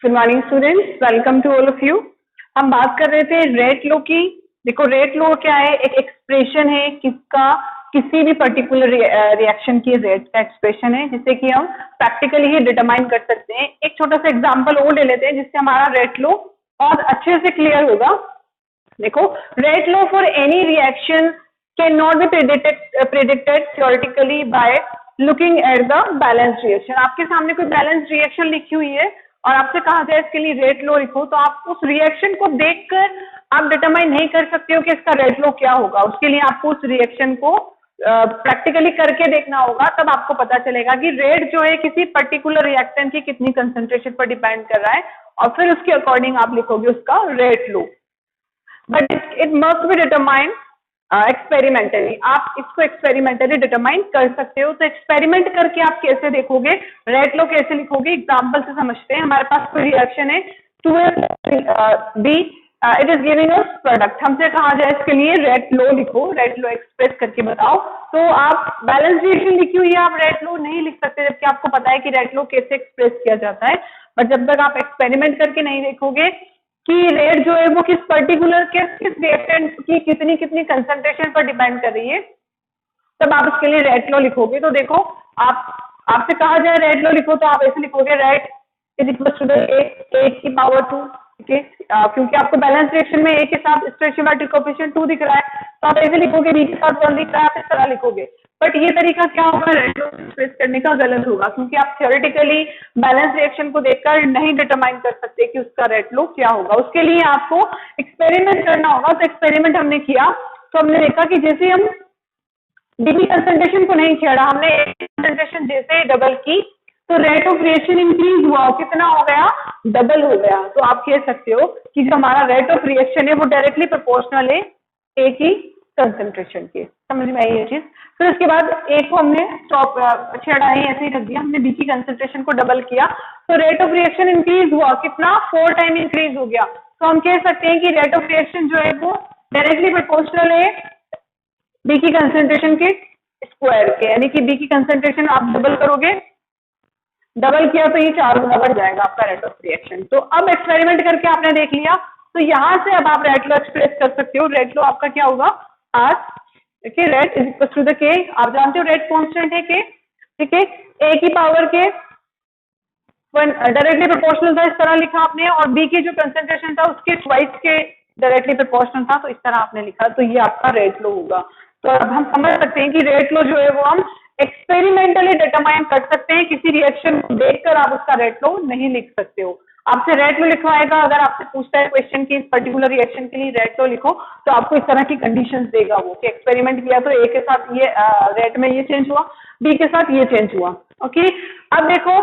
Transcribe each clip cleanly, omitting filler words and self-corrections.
Good morning students, welcome to all of you. हम बात कर रहे थे रेट लो की। देखो रेट लो क्या है, एक एक्सप्रेशन है किसका, किसी भी पर्टिकुलर रिएक्शन की रेट का एक्सप्रेशन है जिसे कि हम प्रैक्टिकली ही डिटरमाइन कर सकते हैं। एक छोटा सा एग्जांपल और ले लेते हैं जिससे हमारा रेट लो और अच्छे से क्लियर होगा। देखो rate low for any reaction can not be predicted theoretically by looking at the balance reaction. आपके सामने कोई बैलेंस रिएक्शन लिखी हुई है और आपसे कहा जाए इसके लिए रेट लो लिखो, तो आप उस रिएक्शन को देखकर आप डिटरमाइन नहीं कर सकते हो कि इसका रेट लो क्या होगा। उसके लिए आपको उस रिएक्शन को प्रैक्टिकली करके देखना होगा, तब आपको पता चलेगा कि रेट जो है किसी पर्टिकुलर रिएक्टेंट की कितनी कंसंट्रेशन पर डिपेंड कर रहा है और फिर उसके अकॉर्डिंग आप लिखोगे उसका rate low. But it must be determine experimentally. आप इसको एक्सपेरिमेंटली डिटरमाइन कर सकते हो। तो एक्सपेरिमेंट करके आप कैसे देखोगे, रेट लो कैसे लिखोगे, एग्जांपल से समझते हैं। हमारे पास कोई रिएक्शन है 2b, it is giving us product. हमसे कहा जाए इसके लिए रेट लो लिखो, रेट लो एक्सप्रेस करके बताओ, तो आप बैलेंस रिएक्शन लिखी हुई है, आप रेट लो नहीं लिख सकते जबकि आपको पता है कि रेट लो कैसे एक्सप्रेस किया जाता है। बट जब तक आप एक्सपेरिमेंट करके नहीं देखोगे कि रेट जो है वो किस पर्टिकुलर किस रिएक्टेंट की कितनी कितनी कंसंट्रेशन पर डिपेंड कर रही है, तब आप इसके लिए रेट लो लिखोगे। तो देखो आपसे कहा जाए रेट लो लिखो, तो आप ऐसे लिखोगे रेट इज इक्वल टू ए की पावर 2। ठीक है, क्योंकि आपको बैलेंस रिएक्शन में ए के साथ स्टोइचियोमेट्रिक कोएफिशिएंट 2 दिख रहा है, तो आप ऐसे लिखोगे, बी के साथ 1 दिख रहा है, आप इस तरह लिखोगे। बट ये तरीका क्या होगा, रेट लो एक्सप्रेस करने का गलत होगा, क्योंकि आप थ्योरेटिकली बैलेंस रिएक्शन को देखकर नहीं डिटरमाइन कर सकते कि उसका रेट लो क्या होगा। उसके लिए आपको एक्सपेरिमेंट करना होगा। तो एक्सपेरिमेंट हमने किया, तो हमने देखा कि जैसे हम डीपी कंसंट्रेशन को नहीं छेड़ा, हमने कंसंट्रेशन जैसे ही डबल की तो रेट ऑफ रिएक्शन इंक्रीज हुआ। कितना हो गया, डबल हो गया। तो आप कह सकते हो कि जो हमारा रेट ऑफ रिएक्शन है वो डायरेक्टली प्रोपोर्शनल है ए की कंसंट्रेशन के। समझ में आई ये चीज। फिर उसके बाद ए को हमने स्टॉप छेड़ा है, ऐसे ही रख दिया, हमने बी की कंसंट्रेशन को डबल किया, तो रेट ऑफ रिएक्शन इंक्रीज हुआ। कितना, 4 टाइम इंक्रीज हो गया। तो हम कह सकते हैं कि रेट ऑफ रिएक्शन जो है वो डायरेक्टली प्रोपोर्शनल है बी की कंसंट्रेशन के स्क्वायर के, यानी कि बी की कंसंट्रेशन आप डबल करोगे, डबल किया तो ये 4 गुना बढ़ जाएगा आपका रेट ऑफ रिएक्शन। तो अब एक्सपेरिमेंट करके आपने देख लिया, तो यहां से अब आप रेट लो एक्सप्रेस कर सकते हो। रेट लो आपका क्या होगा, आर, देखिए rate is equal to the K. आप जानते हो रेट कांस्टेंट है के, ठीक है, ए की पावर के डायरेक्टली प्रोपोर्शनल था, इस तरह लिखा आपने, और बी की जो कंसंट्रेशन था उसके ट्वाइस के डायरेक्टली प्रोपोर्शनल था, तो इस तरह आपने लिखा, तो ये आपका रेट लो होगा। तो अब हम समझ सकते हैं कि रेट लो जो है वो हम एक्सपेरिमेंटली डिटरमाइन कर सकते हैं। किसी रिएक्शन को देखकर आप उसका रेट लो नहीं लिख सकते हो। आपसे रेट लो लिखवाएगा, अगर आपसे पूछता है क्वेश्चन की इस पर्टिकुलर रिएक्शन के लिए रेट लो लिखो, तो आपको इस तरह की कंडीशंस देगा वो कि एक्सपेरिमेंट किया तो ए के साथ ये रेट में ये चेंज हुआ, बी के साथ ये चेंज हुआ। ओके, अब देखो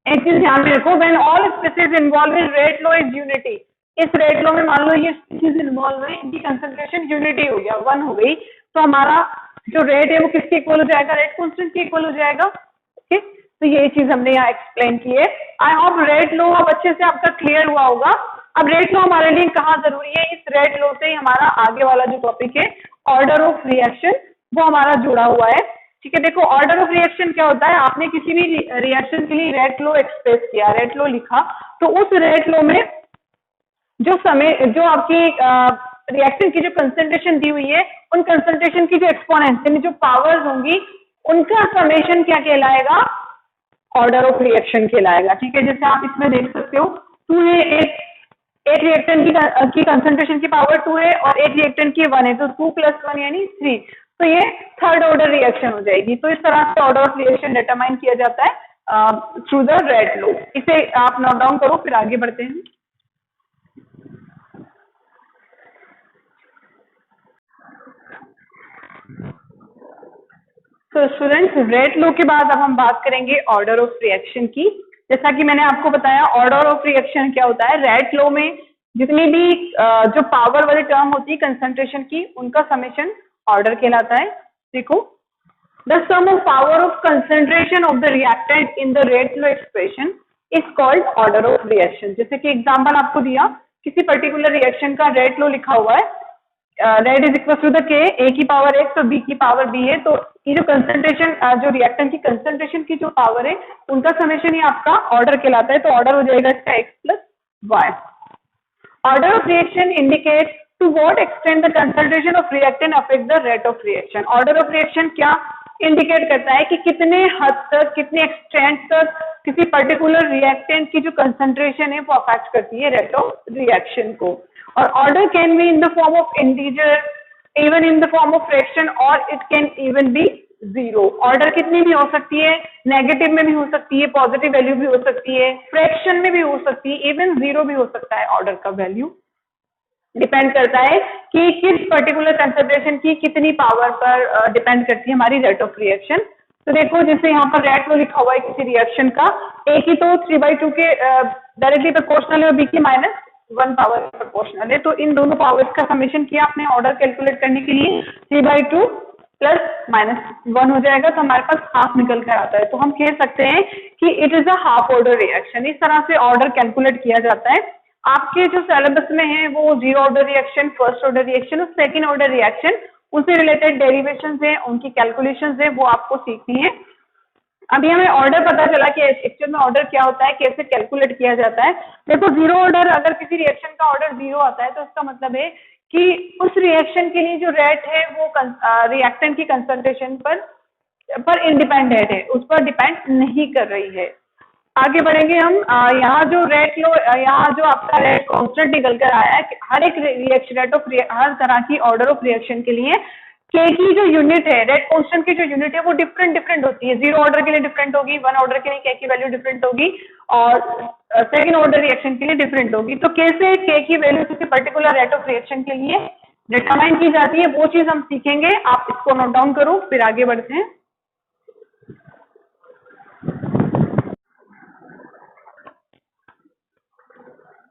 एक चीज ध्यान में रखो, when all species involve in rate low is unity. इस रेट लो में मान लो ये स्पीसीज इन्वॉल्व है, इनकी कंसंट्रेशन यूनिटी हो गया, 1 हो गई, तो हमारा जो रेट है वो किसके इक्वल हो जाएगा, रेट कांस्टेंट के इक्वल हो जाएगा। ओके, तो ये चीज हमने यहाँ एक्सप्लेन की है। आई होप रेट लो अब अच्छे से आपका क्लियर हुआ होगा। अब रेट लो हमारे लिए कहाँ जरूरी है, इस रेट लो से ही हमारा आगे वाला जो टॉपिक है ऑर्डर ऑफ रिएक्शन वो हमारा जुड़ा हुआ है। ठीक है, देखो ऑर्डर ऑफ रिएक्शन क्या होता है, आपने किसी भी रिएक्शन के लिए रेट लो एक्सप्रेस किया, रेट लो लिखा, तो उस रेट लो में जो समय जो आपकी रिएक्शन की जो कंसंट्रेशन दी हुई है, उन कंसंट्रेशन की जो एक्सपोनेंट्स यानी जो पावर्स होंगी उनका समेशन क्या कहलाएगा, ऑर्डर ऑफ रिएक्शन कहलाएगा। ठीक है, जैसे आप इसमें देख सकते हो 2 है, एक रिएक्टेंट की कंसंट्रेशन की पावर 2 है और एक रिएक्टेंट की 1 है, तो 2 + 1 यानी 3, तो ये थर्ड ऑर्डर रिएक्शन हो जाएगी। तो इस तरह से ऑर्डर ऑफ रिएक्शन डिटरमाइन किया जाता है थ्रू द रेट लो। इसे आप नोट डाउन करो, फिर आगे बढ़ते हैं। तो स्टूडेंट्स रेट लो के बाद अब हम बात करेंगे ऑर्डर ऑफ रिएक्शन की। जैसा कि मैंने आपको बताया ऑर्डर ऑफ रिएक्शन क्या होता है, रेट लो में जितनी भी जो पावर वाली टर्म होती है कंसंट्रेशन की, उनका समेशन ऑर्डर कहलाता है। देखो the sum of power of concentration of the reactant in the rate law expression is called order of reaction. जैसे कि एग्जाम्पल आपको दिया, किसी पर्टिकुलर रिएक्शन का रेट लो लिखा हुआ है, rate is equal to the K, A की पावर एक्स और बी की पावर बी है, तो ये जो कंसंट्रेशन जो रिएक्टेंट की कंसंट्रेशन की जो पावर है उनका समेशन ही आपका ऑर्डर कहलाता है। तो ऑर्डर हो जाएगा इसका X plus Y. Order of reaction indicate to what extent the concentration of reactant affect the rate of reaction. Order of reaction क्या इंडिकेट करता है कि कितने हद तक, कितने एक्सटेंट तक किसी पर्टिकुलर रिएक्टेंट की जो कंसंट्रेशन है वो अफेक्ट करती है रेट ऑफ रिएक्शन को। और order can be in the form of integer, even in the form of fraction, और it can even be zero. Order कितनी भी हो सकती है, नेगेटिव में भी हो सकती है, पॉजिटिव वैल्यू भी हो सकती है, फ्रैक्शन में भी हो सकती है, इवन जीरो भी हो सकता है। ऑर्डर का वैल्यू डिपेंड करता है कि किस पर्टिकुलर कंसंट्रेशन की कितनी पावर पर डिपेंड करती है हमारी रेट ऑफ रिएक्शन। तो देखो जैसे यहाँ पर रेट लो लिखा हुआ है किसी रिएक्शन का, ए की तो 3/2 के डायरेक्टली प्रोपोर्शनल है और बी की -1 पावर प्रोपोर्शनल है। तो इन दोनों पावर्स का समेशन किया आपने ऑर्डर कैलकुलेट करने के लिए, 3/2 प्लस -1 हो जाएगा, तो हमारे पास हाफ निकल कर आता है। तो हम कह सकते हैं कि it is a half order reaction. इस तरह से ऑर्डर कैलकुलेट किया जाता है। आपके जो सिलेबस में है वो zero order reaction, first order reaction और सेकंड ऑर्डर रिएक्शन, उससे रिलेटेड डेरिवेशंस है, उनकी कैलकुलेशंस है, वो आपको सीखनी है। अभी हमें ऑर्डर पता चला कि एक्चुअल में ऑर्डर क्या होता है, कैसे कैलकुलेट किया जाता है। देखो जीरो ऑर्डर, अगर किसी रिएक्शन का ऑर्डर जीरो आता है तो उसका मतलब है कि उस रिएक्शन के लिए जो रेट है वो रिएक्टेंट की कंसंट्रेशन पर इंडिपेंडेंट है, उस पर डिपेंड नहीं कर रही है। आगे बढ़ेंगे हम। यहाँ जो रेट लो, यहाँ जो आपका रेट कांस्टेंट निकल कर आया है, हर एक रिएक्शन रेट ऑफ हर तरह की ऑर्डर ऑफ रिएक्शन के लिए के की जो यूनिट है, रेट कांस्टेंट की जो यूनिट है वो डिफरेंट होती है। जीरो ऑर्डर के लिए डिफरेंट होगी, वन ऑर्डर के लिए के की वैल्यू डिफरेंट होगी और सेकंड ऑर्डर रिएक्शन के लिए डिफरेंट होगी। तो कैसे के की वैल्यू किसी पर्टिकुलर रेट ऑफ रिएक्शन के लिए डिटरमाइन की जाती है वो चीज हम सीखेंगे। आप इसको नोट डाउन करो, फिर आगे बढ़ते हैं।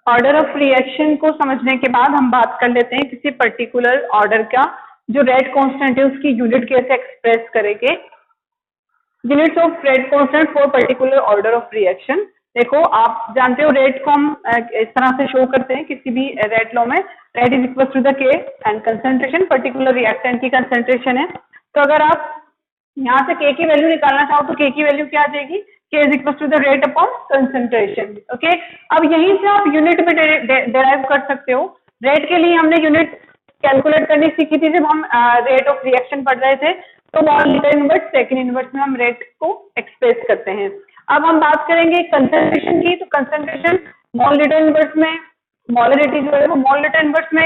ऑर्डर ऑफ रिएक्शन को समझने के बाद हम बात कर लेते हैं किसी पर्टिकुलर ऑर्डर का जो रेट कांस्टेंट है उसकी यूनिट कैसे एक्सप्रेस करेंगे। Units of rate constant for particular order of reaction. देखो आप जानते हो रेट को हम इस तरह से शो करते हैं किसी भी रेट लॉ में, rate is equal to the K and concentration, particular reactant की कंसंट्रेशन है। तो अगर आप यहाँ से के की वैल्यू निकालना चाहो तो के की वैल्यू क्या आ जाएगी, K is equal to the rate upon concentration. Okay, अब यहीं से आप यूनिट में डेराइव कर सकते हो। रेट के लिए हमने यूनिट कैलकुलेट करनी सीखी थी जब हम रेट ऑफ रिएक्शन पढ़ रहे थे। तो mall litre inverse, second inverse में हम रेट को एक्सप्रेस करते हैं। अब हम बात करेंगे कंसंट्रेशन की। तो कंसंट्रेशन मॉल लीटर इनवर्स में मोलरिटी जो है वो मॉल लीटर इनवर्स में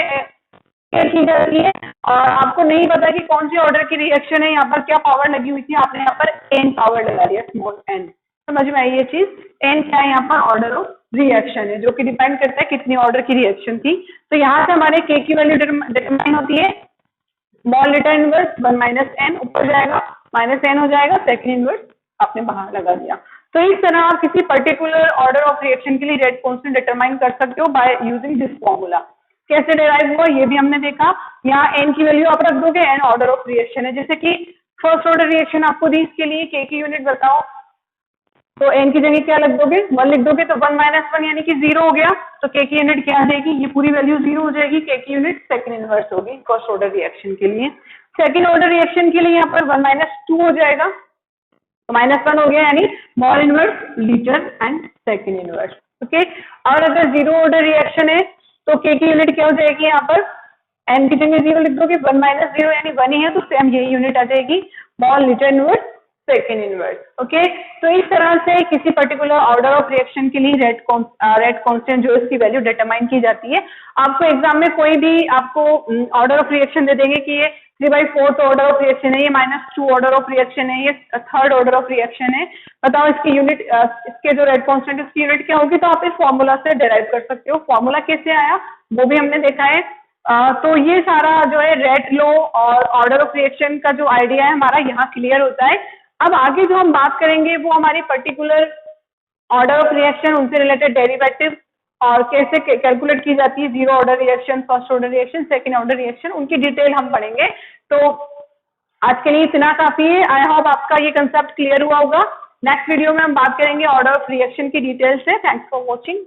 की जाती है। और आपको नहीं पता कि कौन सी ऑर्डर की रिएक्शन है, यहाँ पर क्या पावर लगी हुई थी, आपने यहाँ पर एन पावर लगा दिया, स्मॉल एन। समझ में आई ये चीज, एन क्या है, यहाँ पर ऑर्डर ऑफ रिएक्शन है जो कि डिपेंड करता है कितनी ऑर्डर की रिएक्शन थी। तो यहाँ से हमारे के की वैल्यू डिटरमाइन होती है, small litre inverse 1 minus N, ऊपर जाएगा माइनस एन हो जाएगा, सेकंड इनवर्स आपने बाहर लगा दिया। तो इस तरह आप किसी पर्टिकुलर ऑर्डर ऑफ रिएक्शन के लिए रेट कांस्टेंट डिटरमाइन कर सकते हो बाय यूजिंग दिस फॉर्मूला। कैसे डिराइव हुआ ये भी हमने देखा। यहाँ एन की वैल्यू आप रख दोगे, एन ऑर्डर ऑफ रिएक्शन है। जैसे कि फर्स्ट ऑर्डर रिएक्शन आपको दी, इसके लिए के की यूनिट बताओ, तो एन की जगह क्या लिख दोगे, 1 लिख दोगे, तो 1 माइनस 1 यानी कि 0 हो गया। तो के की यूनिट क्या आ जाएगी, ये पूरी वैल्यू 0 हो जाएगी। के की यूनिट सेकंड इनवर्स होगी फर्स्ट ऑर्डर रिएक्शन के लिए। सेकंड ऑर्डर रिएक्शन के लिए यहाँ पर 1 माइनस 2 हो जाएगा, तो -1 हो गया, यानी small inverse litre and second inverse. Okay, और अगर जीरो ऑर्डर रिएक्शन है तो के की यूनिट क्या हो जाएगी, यहाँ पर एन की जगह 0 लिख दोगे, 1 माइनस 0 यानी 1 ही है, तो सेम यही यूनिट आ जाएगी, small litre inverse second inverse. Okay, तो इस तरह से किसी पर्टिकुलर ऑर्डर ऑफ रिएक्शन के लिए रेट कांस्टेंट जो इसकी वैल्यू डिटरमाइन की जाती है। आपको एग्जाम में कोई भी आपको ऑर्डर ऑफ रिएक्शन दे देंगे कि ये 3/4 ऑर्डर ऑफ रिएक्शन है, ये -2 ऑर्डर ऑफ रिएक्शन है, ये थर्ड ऑर्डर ऑफ रिएक्शन है, बताओ इसकी यूनिट, इसके जो रेट कांस्टेंट इसकी यूनिट क्या होगी। तो आप इस फॉर्मूला से डिराइव कर सकते हो। फॉर्मूला कैसे आया वो भी हमने देखा है। तो ये सारा जो है रेट लो और ऑर्डर ऑफ रिएक्शन का जो आइडिया है हमारा यहाँ क्लियर होता है। अब आगे जो हम बात करेंगे वो हमारी पर्टिकुलर ऑर्डर ऑफ रिएक्शन, उनसे रिलेटेड डेरिवेटिव और कैसे कैलकुलेट की जाती है, zero order reaction, first order reaction, second order reaction, उनकी डिटेल हम पढ़ेंगे। तो आज के लिए इतना काफी है। आई होप आपका ये कंसेप्ट क्लियर हुआ होगा। नेक्स्ट वीडियो में हम बात करेंगे ऑर्डर ऑफ रिएक्शन की डिटेल से। Thanks for watching.